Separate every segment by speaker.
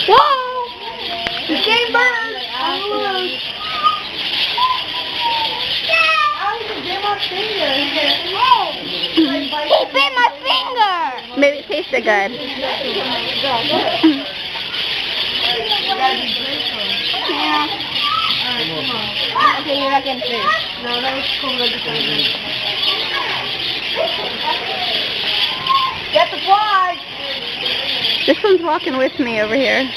Speaker 1: Whoa! The same bird. I'm loose. He bit my finger.
Speaker 2: Maybe it tasted good.
Speaker 1: Yeah. Okay, you're not getting food. No, that was cool. Get the fly.
Speaker 2: This one's walking with me over here.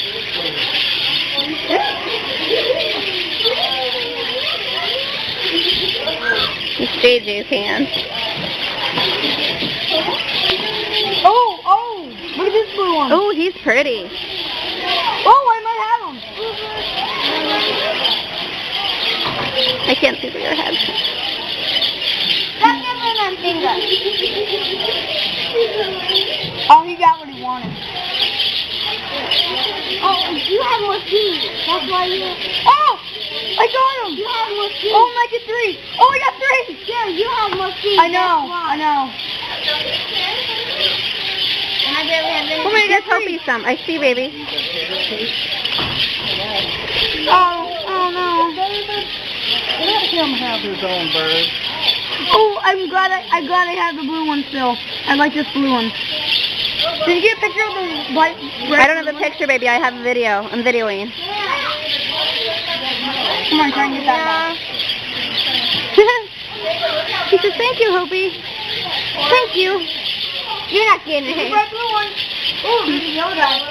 Speaker 2: It's JJ's hand.
Speaker 1: Oh, look at this blue one.
Speaker 2: Oh, he's pretty.
Speaker 1: Oh, I might have him.
Speaker 2: I can't see through your head.
Speaker 1: That's never my finger. Oh, he got what he wanted. Oh, you have more seeds. That's why you... Oh! I got him! You have more seeds. Oh, I get 3. Oh, I got 3! Yeah, you have more seeds. I know. And I barely have any.
Speaker 2: Oh, my God, help me some. I see, baby.
Speaker 1: Oh no.
Speaker 3: Let him have his own bird.
Speaker 1: Oh, I'm glad I have the blue one still. I like this blue one. Did you get a picture of the white?
Speaker 2: I don't have a picture, baby. I have a video. I'm videoing.
Speaker 1: Come on, try and get that back.
Speaker 2: He says, thank you, Hopi.
Speaker 1: Thank you. You're not getting it. Blue one. Oh, there's a yellow guy.